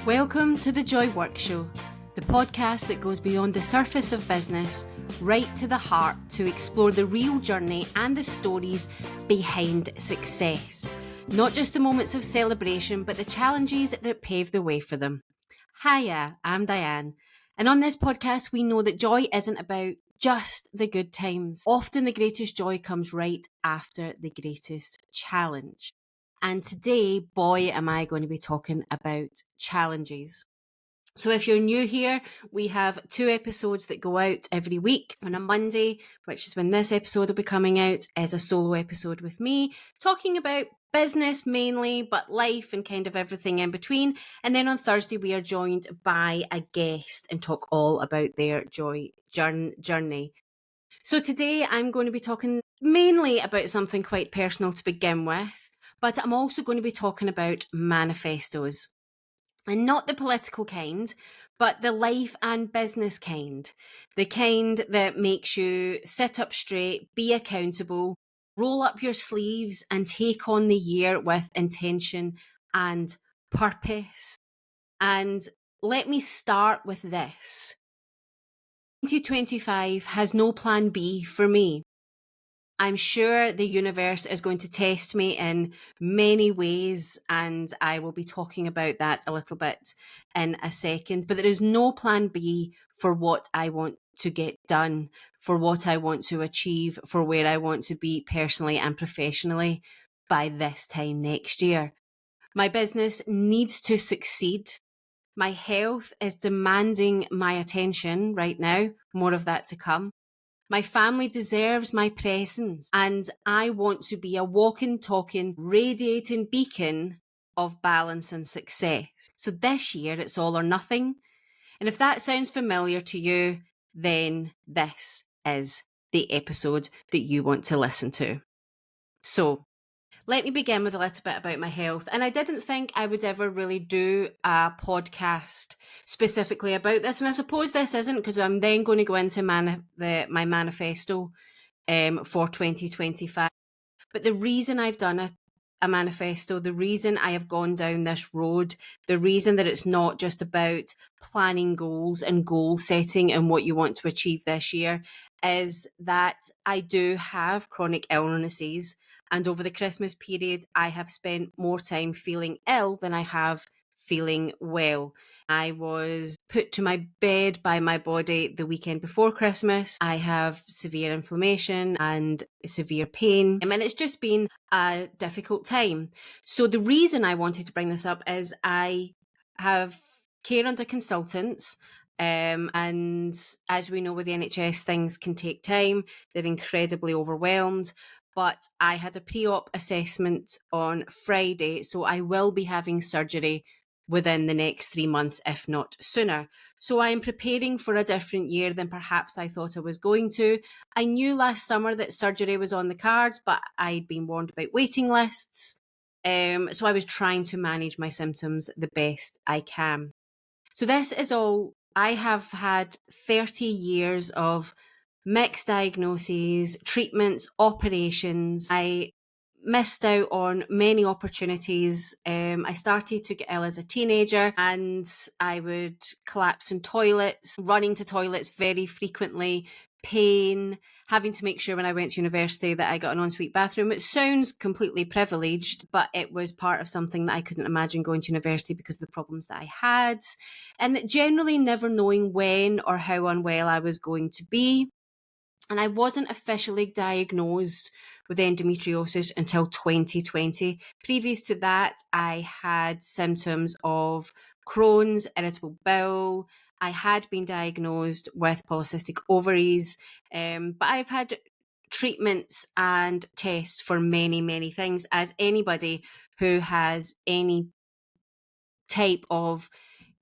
Welcome to the Joy Work Show, the podcast that goes beyond the surface of business, right to the heart to explore the real journey and the stories behind success. Not just the moments of celebration, but the challenges that pave the way for them. Hiya, I'm Diane. And on this podcast, we know that joy isn't about just the good times. Often the greatest joy comes right after the greatest challenge. And today, boy, am I going to be talking about challenges. So if you're new here, we have 2 episodes that go out every week. On a Monday, which is when this episode will be coming out, is a solo episode with me, talking about business mainly, but life and kind of everything in between. And then on Thursday, we are joined by a guest and talk all about their joy journey. So today, I'm going to be talking mainly about something quite personal to begin with, but I'm also going to be talking about manifestos. And not the political kind, but the life and business kind. The kind that makes you sit up straight, be accountable, roll up your sleeves and take on the year with intention and purpose. And let me start with this. 2025 has no plan B for me. I'm sure the universe is going to test me in many ways, and I will be talking about that a little bit in a second. But there is no plan B for what I want to get done, for what I want to achieve, for where I want to be personally and professionally by this time next year. My business needs to succeed. My health is demanding my attention right now, more of that to come. My family deserves my presence, and I want to be a walking, talking, radiating beacon of balance and success. So this year, it's all or nothing. And if that sounds familiar to you, then this is the episode that you want to listen to. So let me begin with a little bit about my health. And I didn't think I would ever really do a podcast specifically about this. And I suppose this isn't, because I'm then going to go into my manifesto for 2025. But the reason I've done a manifesto, the reason I have gone down this road, the reason that it's not just about planning goals and goal setting and what you want to achieve this year, is that I do have chronic illnesses. And over the Christmas period, I have spent more time feeling ill than I have feeling well. I was put to my bed by my body the weekend before Christmas. I have severe inflammation and severe pain. I mean, it's just been a difficult time. So the reason I wanted to bring this up is I have care under consultants. And as we know with the NHS, things can take time. They're incredibly overwhelmed. But I had a pre-op assessment on Friday, so I will be having surgery within the next 3 months, if not sooner. So I am preparing for a different year than perhaps I thought I was going to. I knew last summer that surgery was on the cards, but I'd been warned about waiting lists. So I was trying to manage my symptoms the best I can. So this is all. I have had 30 years of mixed diagnoses, treatments, operations. I missed out on many opportunities. I started to get ill as a teenager, and I would collapse in toilets, running to toilets very frequently, pain, having to make sure when I went to university that I got an ensuite bathroom. It sounds completely privileged, but it was part of something that I couldn't imagine going to university because of the problems that I had, and generally never knowing when or how unwell I was going to be. And I wasn't officially diagnosed with endometriosis until 2020. Previous to that, I had symptoms of Crohn's, irritable bowel. I had been diagnosed with polycystic ovaries, but I've had treatments and tests for many, many things, as anybody who has any type of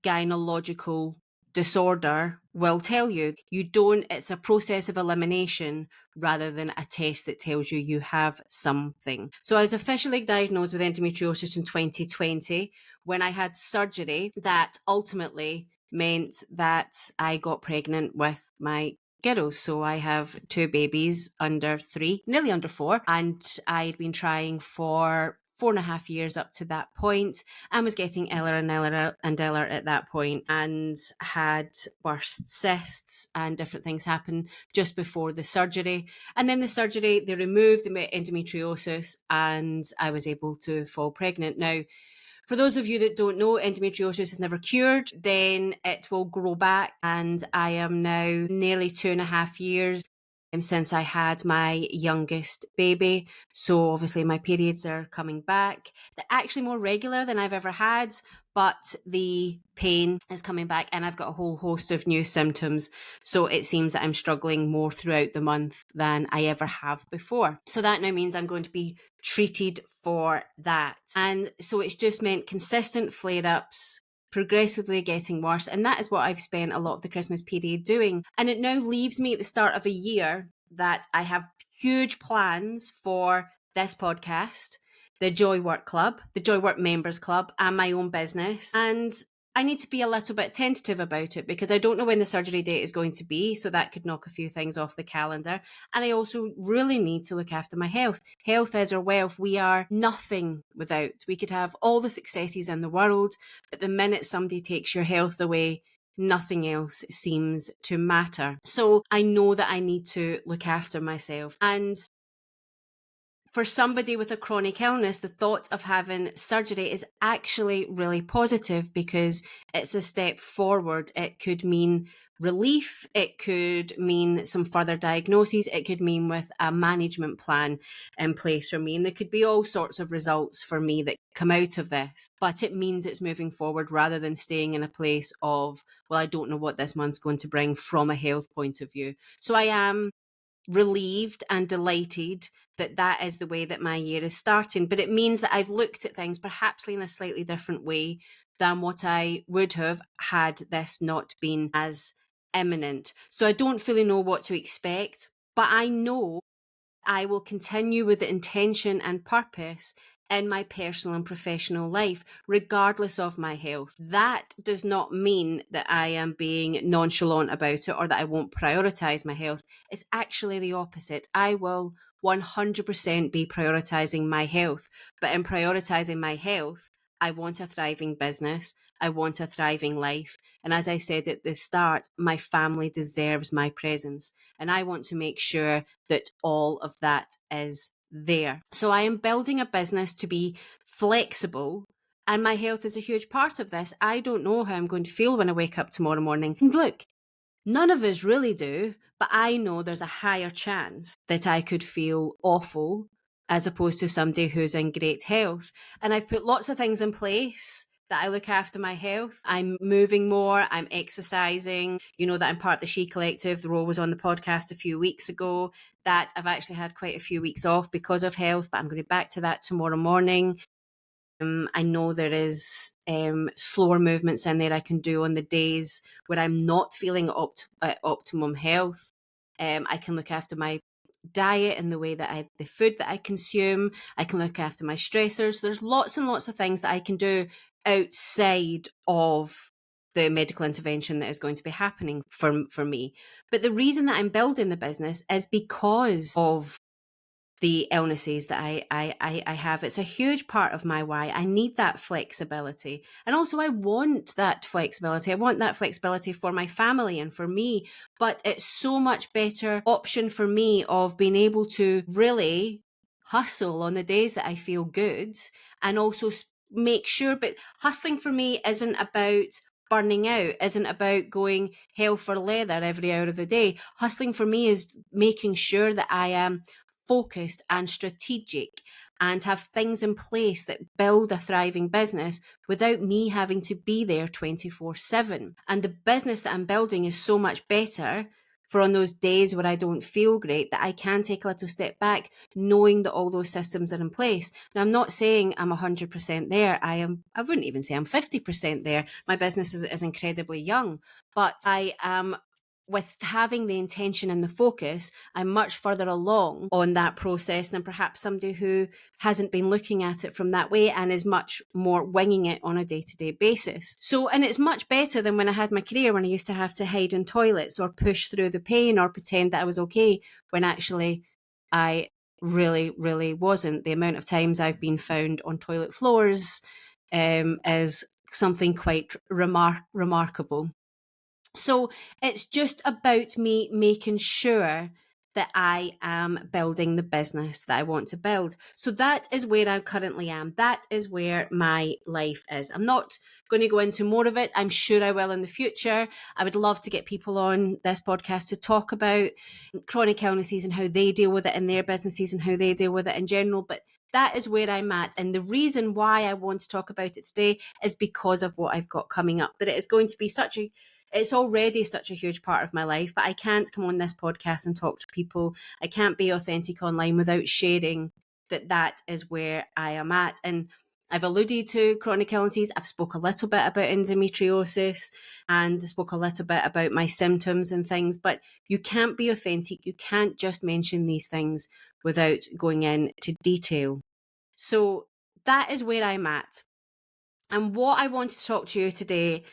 gynecological disorder will tell you. It's a process of elimination rather than a test that tells you you have something. So I was officially diagnosed with endometriosis in 2020 when I had surgery that ultimately meant that I got pregnant with my girls. So I have 2 babies under 3, nearly under 4, and I'd been trying for 4.5 years up to that point, and was getting iller and iller and iller at that point, and had burst cysts and different things happen just before the surgery. And then the surgery, they removed the endometriosis, and I was able to fall pregnant. Now, for those of you that don't know, endometriosis is never cured, then it will grow back. And I am now nearly 2.5 years since I had my youngest baby. So obviously my periods are coming back. They're actually more regular than I've ever had, but the pain is coming back, and I've got a whole host of new symptoms. So it seems that I'm struggling more throughout the month than I ever have before. So that now means I'm going to be treated for that. And so it's just meant consistent flare-ups, progressively getting worse. And that is what I've spent a lot of the Christmas period doing. And it now leaves me at the start of a year that I have huge plans for this podcast, the Joy Work Club, the Joy Work Members Club, and my own business. And I need to be a little bit tentative about it because I don't know when the surgery date is going to be. So that could knock a few things off the calendar. And I also really need to look after my health. Health is our wealth. We are nothing without. We could have all the successes in the world, but the minute somebody takes your health away, nothing else seems to matter. So I know that I need to look after myself. And for somebody with a chronic illness, the thought of having surgery is actually really positive because it's a step forward. It could mean relief. It could mean some further diagnoses. It could mean with a management plan in place for me. And there could be all sorts of results for me that come out of this. But it means it's moving forward rather than staying in a place of, well, I don't know what this month's going to bring from a health point of view. So I am relieved and delighted that that is the way that my year is starting. But it means that I've looked at things perhaps in a slightly different way than what I would have had this not been as imminent. So I don't fully know what to expect, but I know I will continue with the intention and purpose in my personal and professional life, regardless of my health. That does not mean that I am being nonchalant about it or that I won't prioritize my health. It's actually the opposite. I will 100% be prioritizing my health. But in prioritizing my health, I want a thriving business. I want a thriving life. And as I said at the start, my family deserves my presence. And I want to make sure that all of that is there. So I am building a business to be flexible, and my health is a huge part of this. I don't know how I'm going to feel when I wake up tomorrow morning. And look, none of us really do, but I know there's a higher chance that I could feel awful as opposed to somebody who's in great health. And I've put lots of things in place that I look after my health. I'm moving more, I'm exercising, you know that I'm part of the She Collective. The role was on the podcast a few weeks ago, that I've actually had quite a few weeks off because of health, but I'm going to be back to that tomorrow morning. I know there is slower movements in there I can do on the days where I'm not feeling at optimum health. I can look after my diet and the way that the food that I consume. I can look after my stressors. There's lots and lots of things that I can do outside of the medical intervention that is going to be happening for me. But the reason that I'm building the business is because of the illnesses that I have. It's a huge part of my why. I need that flexibility. And also I want that flexibility. I want that flexibility for my family and for me. But it's so much better option for me of being able to really hustle on the days that I feel good and also make sure. But hustling for me isn't about burning out, isn't about going hell for leather every hour of the day. Hustling for me is making sure that I am focused and strategic and have things in place that build a thriving business without me having to be there 24/7. And the business that I'm building is so much better for on those days where I don't feel great that I can take a little step back knowing that all those systems are in place. Now, I'm not saying I'm 100% there. I wouldn't even say I'm 50% there. My business is incredibly young, but I am, with having the intention and the focus, I'm much further along on that process than perhaps somebody who hasn't been looking at it from that way and is much more winging it on a day-to-day basis. So, and it's much better than when I had my career, when I used to have to hide in toilets or push through the pain or pretend that I was okay when actually I really, really wasn't. The amount of times I've been found on toilet floors is something quite remarkable. So it's just about me making sure that I am building the business that I want to build. So that is where I currently am. That is where my life is. I'm not going to go into more of it. I'm sure I will in the future. I would love to get people on this podcast to talk about chronic illnesses and how they deal with it in their businesses and how they deal with it in general. But that is where I'm at. And the reason why I want to talk about it today is because of what I've got coming up, that it is going to be it's already such a huge part of my life, but I can't come on this podcast and talk to people. I can't be authentic online without sharing that is where I am at. And I've alluded to chronic illnesses. I've spoke a little bit about endometriosis and spoke a little bit about my symptoms and things, but you can't be authentic. You can't just mention these things without going into detail. So that is where I'm at. And what I want to talk to you today,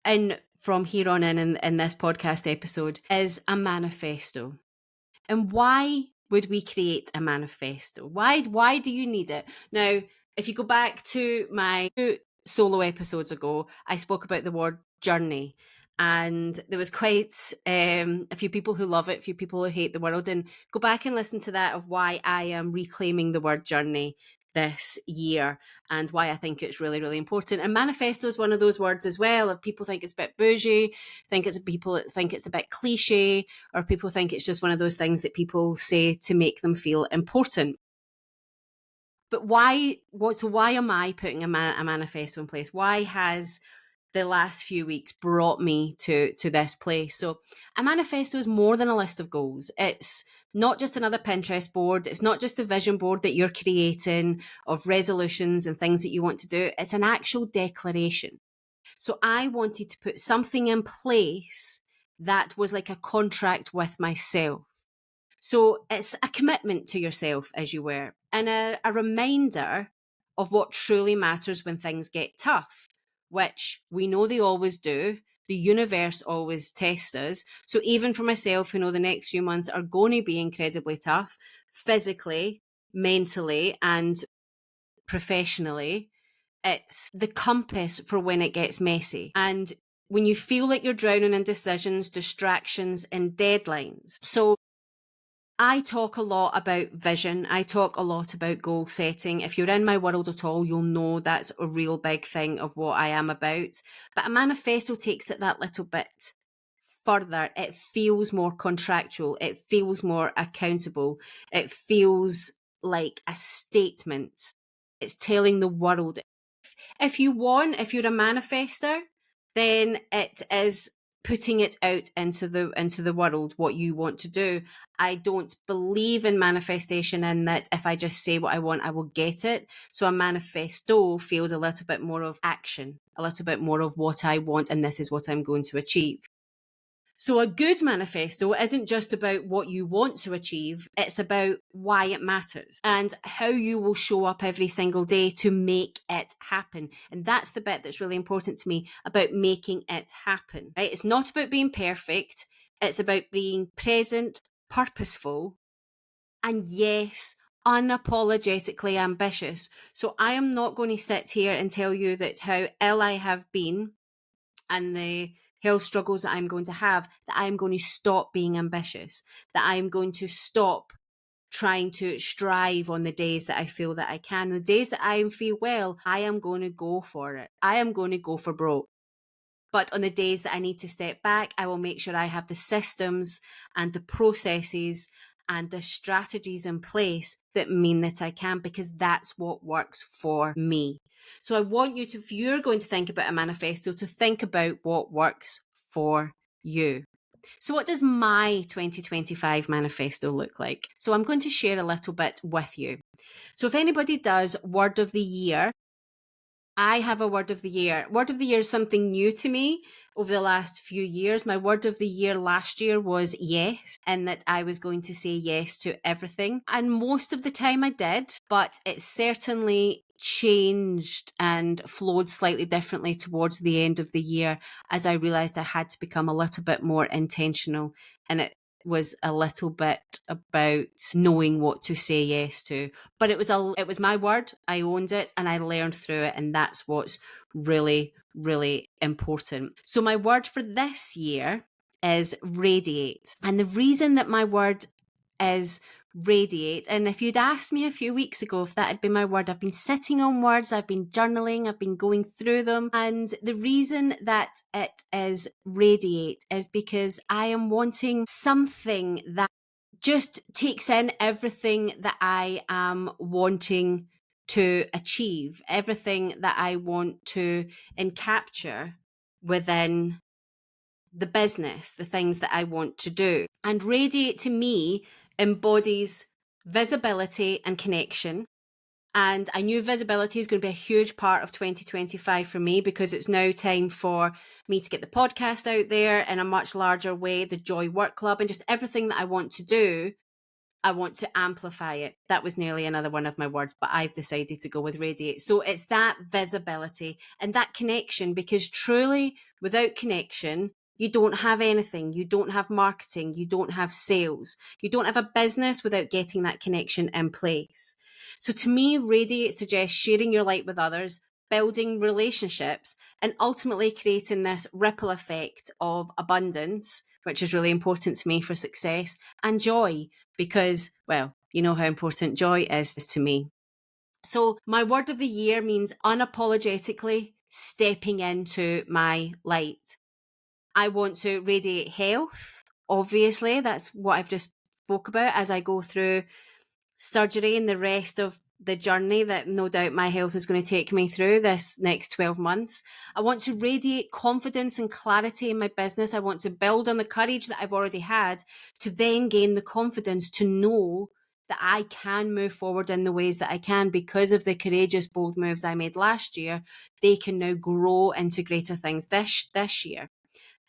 and from here on in this podcast episode, is a manifesto. And why would we create a manifesto? Why do you need it? Now, if you go back to my 2 solo episodes ago, I spoke about the word journey. And there was quite a few people who love it, a few people who hate the word. And go back and listen to that of why I am reclaiming the word journey this year and why I think it's really, really important. And manifesto is one of those words as well. If people think it's a bit bougie, people think it's a bit cliche, or people think it's just one of those things that people say to make them feel important. But why am I putting a manifesto in place? Why has the last few weeks brought me to this place? So a manifesto is more than a list of goals. It's not just another Pinterest board. It's not just a vision board that you're creating of resolutions and things that you want to do. It's an actual declaration. So I wanted to put something in place that was like a contract with myself. So it's a commitment to yourself, as you were, and a reminder of what truly matters when things get tough, which we know they always do. The universe always tests us. So even for myself, who know the next few months are going to be incredibly tough, physically, mentally, and professionally, it's the compass for when it gets messy. And when you feel like you're drowning in decisions, distractions, and deadlines. So I talk a lot about vision. I talk a lot about goal setting. If you're in my world at all, you'll know that's a real big thing of what I am about. But a manifesto takes it that little bit further. It feels more contractual. It feels more accountable. It feels like a statement. It's telling the world. If you're a manifester, then it is putting it out into the world what you want to do. I don't believe in manifestation in that if I just say what I want, I will get it. So a manifesto feels a little bit more of action, a little bit more of what I want, and this is what I'm going to achieve. So a good manifesto isn't just about what you want to achieve, it's about why it matters and how you will show up every single day to make it happen. And that's the bit that's really important to me about making it happen, right? It's not about being perfect. It's about being present, purposeful, and yes, unapologetically ambitious. So I am not going to sit here and tell you that how ill I have been and the health struggles that I'm going to have, that I'm going to stop being ambitious, that I'm going to stop trying to strive on the days that I feel that I can. The days that I feel well, I am going to go for it. I am going to go for broke. But on the days that I need to step back, I will make sure I have the systems and the processes and the strategies in place that mean that I can, because that's what works for me. So I want you to, if you're going to think about a manifesto, to think about what works for you. So what does my 2025 manifesto look like? So I'm going to share a little bit with you. So if anybody does word of the year, I have a word of the year. Word of the year is something new to me over the last few years. My word of the year last year was yes, and that I was going to say yes to everything. And most of the time I did, but it certainly changed and flowed slightly differently towards the end of the year as I realized I had to become a little bit more intentional. And it was a little bit about knowing what to say yes to. But it was my word. I owned it and I learned through it, and that's what's really, really important. So my word for this year is radiate. And the reason that my word is radiate, and if you'd asked me a few weeks ago if that had been my word, I've been sitting on words, I've been journaling, I've been going through them, and the reason that it is radiate is because I am wanting something that just takes in everything that I am wanting to achieve, everything that I want to encapture within the business, the things that I want to do. And radiate to me embodies visibility and connection. And I knew visibility is going to be a huge part of 2025 for me, because it's now time for me to get the podcast out there in a much larger way, the Joy Work Club, and just everything that I want to do. I want to amplify it. That was nearly another one of my words, but I've decided to go with radiate. So it's that visibility and that connection, because truly without connection, you don't have anything. You don't have marketing. You don't have sales. You don't have a business without getting that connection in place. So to me, radiate suggests sharing your light with others, building relationships, and ultimately creating this ripple effect of abundance, which is really important to me for success, and joy, because, well, you know how important joy is to me. So my word of the year means unapologetically stepping into my light. I want to radiate health. Obviously, that's what I've just spoke about as I go through surgery and the rest of the journey that no doubt my health is going to take me through this next 12 months. I want to radiate confidence and clarity in my business. I want to build on the courage that I've already had to then gain the confidence to know that I can move forward in the ways that I can because of the courageous, bold moves I made last year. They can now grow into greater things this year.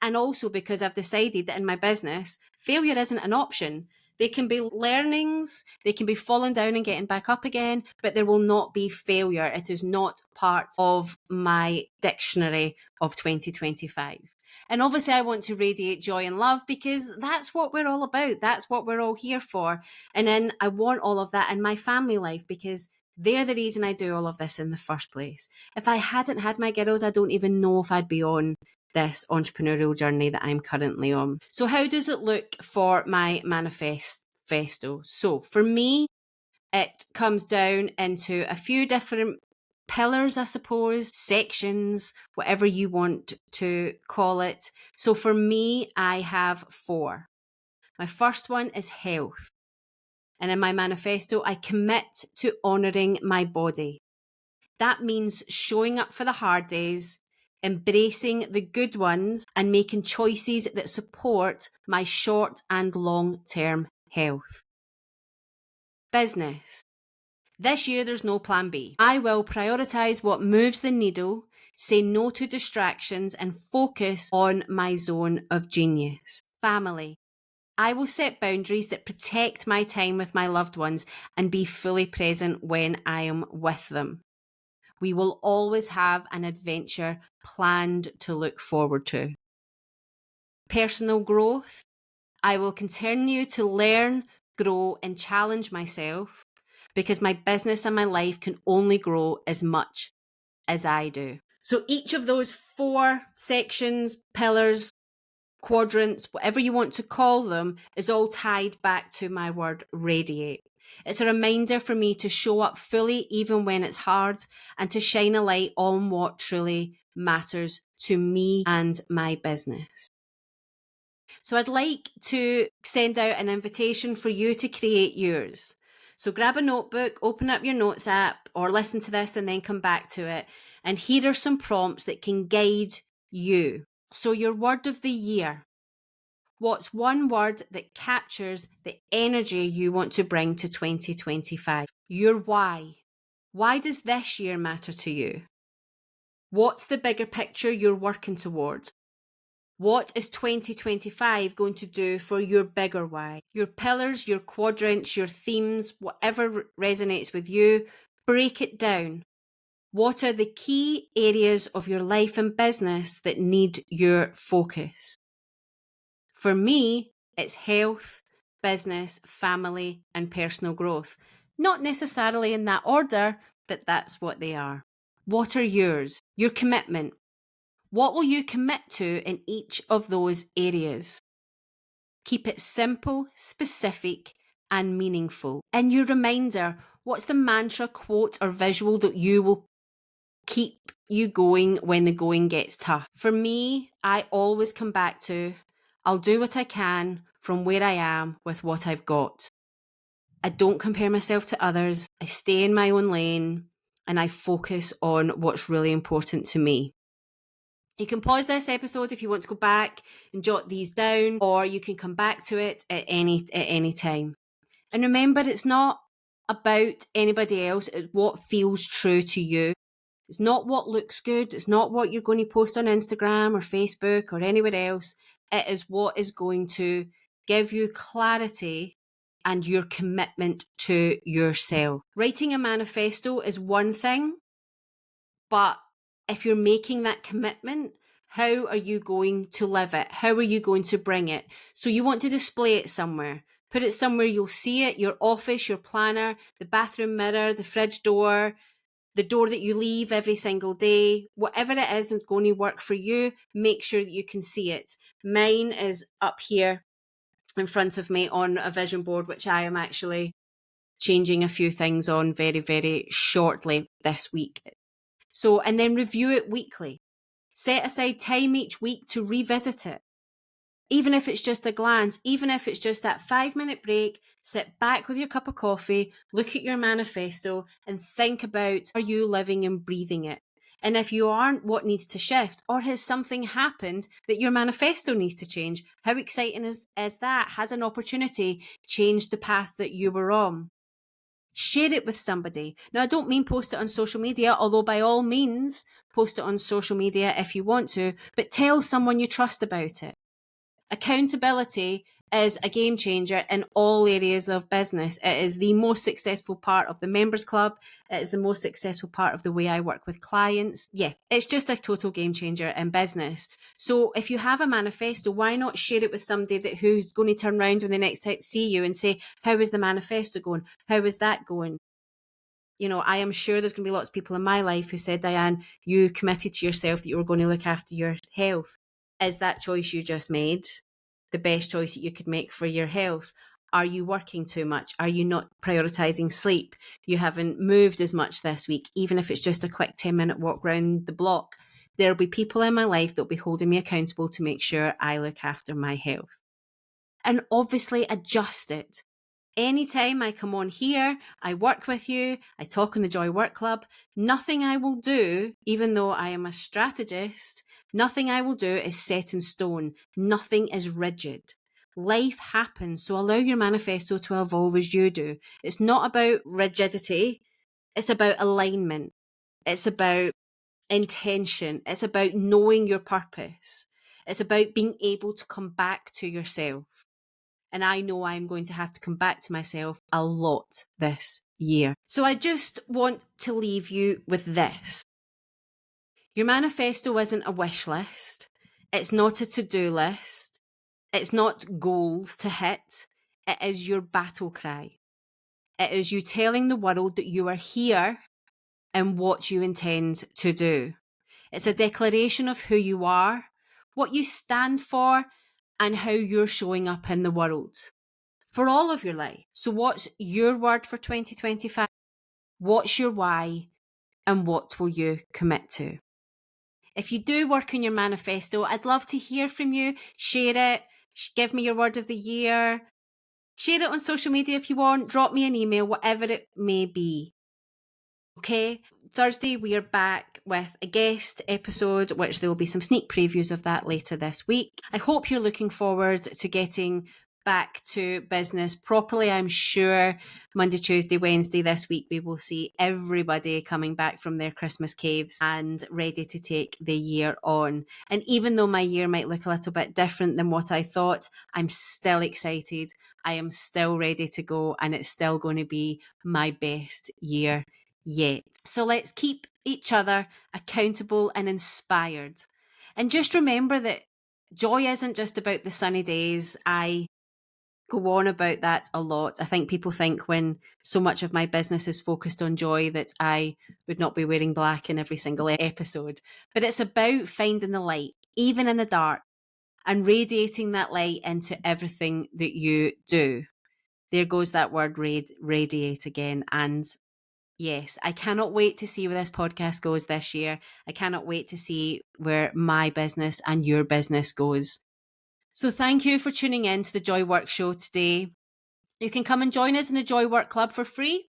And also because I've decided that in my business, failure isn't an option. They can be learnings, they can be falling down and getting back up again, but there will not be failure. It is not part of my dictionary of 2025. And obviously I want to radiate joy and love, because that's what we're all about. That's what we're all here for. And then I want all of that in my family life, because they're the reason I do all of this in the first place. If I hadn't had my girls, I don't even know if I'd be on this entrepreneurial journey that I'm currently on. So how does it look for my manifesto? So for me, it comes down into a few different pillars, I suppose, sections, whatever you want to call it. So for me, I have 4. My first one is health. And in my manifesto, I commit to honouring my body. That means showing up for the hard days, embracing the good ones, and making choices that support my short and long-term health. Business. This year, there's no plan B. I will prioritise what moves the needle, say no to distractions, and focus on my zone of genius. Family. I will set boundaries that protect my time with my loved ones and be fully present when I am with them. We will always have an adventure planned to look forward to. Personal growth. I will continue to learn, grow, and challenge myself, because my business and my life can only grow as much as I do. So each of those 4 sections, pillars, quadrants, whatever you want to call them, is all tied back to my word radiate. It's a reminder for me to show up fully even when it's hard, and to shine a light on what truly matters to me and my business. So I'd like to send out an invitation for you to create yours. So grab a notebook, open up your notes app, or listen to this and then come back to it. And here are some prompts that can guide you. So your word of the year. What's one word that captures the energy you want to bring to 2025? Your why. Why does this year matter to you? What's the bigger picture you're working towards? What is 2025 going to do for your bigger why? Your pillars, your quadrants, your themes, whatever resonates with you, break it down. What are the key areas of your life and business that need your focus? For me, It's health, business, family, and personal growth. Not necessarily in that order, but that's what they are. What are yours? Your commitment. What will you commit to in each of those areas? Keep it simple, specific, and meaningful. And your reminder, what's the mantra, quote, or visual that you will keep you going when the going gets tough? For me, I always come back to, I'll do what I can from where I am with what I've got. I don't compare myself to others. I stay in my own lane and I focus on what's really important to me. You can pause this episode if you want to go back and jot these down, or you can come back to it at any time. And remember, it's not about anybody else. It's what feels true to you. It's not what looks good. It's not what you're going to post on Instagram or Facebook or anywhere else. It is what is going to give you clarity and your commitment to yourself. Writing a manifesto is one thing, but if you're making that commitment, how are you going to live it? How are you going to bring it? So you want to display it somewhere. Put it somewhere you'll see it, your office, your planner, the bathroom mirror, the fridge door, the door that you leave every single day. Whatever it is and going to work for you, make sure that you can see it. Mine is up here in front of me on a vision board, which I am actually changing a few things on very, very shortly this week. So, and then review it weekly. Set aside time each week to revisit it. Even if it's just a glance, even if it's just that 5-minute break, sit back with your cup of coffee, look at your manifesto and think about, are you living and breathing it? And if you aren't, what needs to shift? Or has something happened that your manifesto needs to change? How exciting is that? Has an opportunity changed the path that you were on? Share it with somebody. Now, I don't mean post it on social media, although by all means, post it on social media if you want to, but tell someone you trust about it. Accountability is a game changer in all areas of business. It is the most successful part of the members club. It is the most successful part of the way I work with clients. Yeah, it's just a total game changer in business. So if you have a manifesto, why not share it with somebody who's going to turn around when they next see you and say, how is the manifesto going? How is that going? You know, I am sure there's going to be lots of people in my life who said, Diane, you committed to yourself that you were going to look after your health. Is that choice you just made the best choice that you could make for your health? Are you working too much? Are you not prioritizing sleep? You haven't moved as much this week, even if it's just a quick 10-minute walk around the block. There'll be people in my life that'll be holding me accountable to make sure I look after my health. And obviously adjust it. Anytime I come on here, I work with you, I talk in the Joy Work Club, nothing I will do, even though I am a strategist, nothing I will do is set in stone. Nothing is rigid. Life happens, so allow your manifesto to evolve as you do. It's not about rigidity, it's about alignment. It's about intention. It's about knowing your purpose. It's about being able to come back to yourself. And I know I'm going to have to come back to myself a lot this year. So I just want to leave you with this. Your manifesto isn't a wish list. It's not a to-do list. It's not goals to hit. It is your battle cry. It is you telling the world that you are here and what you intend to do. It's a declaration of who you are, what you stand for, and how you're showing up in the world. For all of your life. So what's your word for 2025? What's your why? And what will you commit to? If you do work on your manifesto, I'd love to hear from you. Share it. Give me your word of the year. Share it on social media if you want. Drop me an email, whatever it may be. Okay, Thursday we are back with a guest episode, which there will be some sneak previews of that later this week. I hope you're looking forward to getting back to business properly. I'm sure Monday, Tuesday, Wednesday this week we will see everybody coming back from their Christmas caves and ready to take the year on. And even though my year might look a little bit different than what I thought, I'm still excited. I am still ready to go, and it's still going to be my best year yet. So let's keep each other accountable and inspired. And just remember that joy isn't just about the sunny days. I go on about that a lot. I think people think when so much of my business is focused on joy that I would not be wearing black in every single episode. But it's about finding the light, even in the dark, and radiating that light into everything that you do. There goes that word radiate again. And yes, I cannot wait to see where this podcast goes this year. I cannot wait to see where my business and your business goes. So thank you for tuning in to the Joy Work Show today. You can come and join us in the Joy Work Club for free.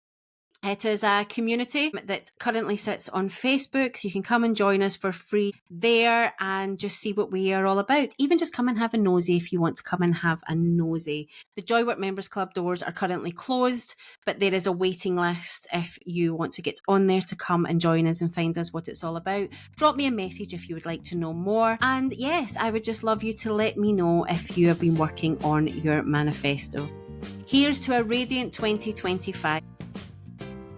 It is a community that currently sits on Facebook, so you can come and join us for free there and just see what we are all about. Even just come and have a nosy if you want to come and have a nosy. The Joywork Members Club doors are currently closed, but there is a waiting list if you want to get on there to come and join us and find us what it's all about. Drop me a message if you would like to know more. And yes, I would just love you to let me know if you have been working on your manifesto. Here's to a radiant 2025.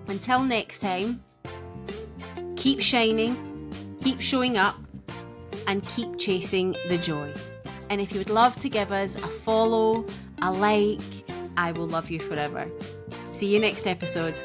Until next time, keep shining, keep showing up, and keep chasing the joy. And if you would love to give us a follow, a like, I will love you forever. See you next episode.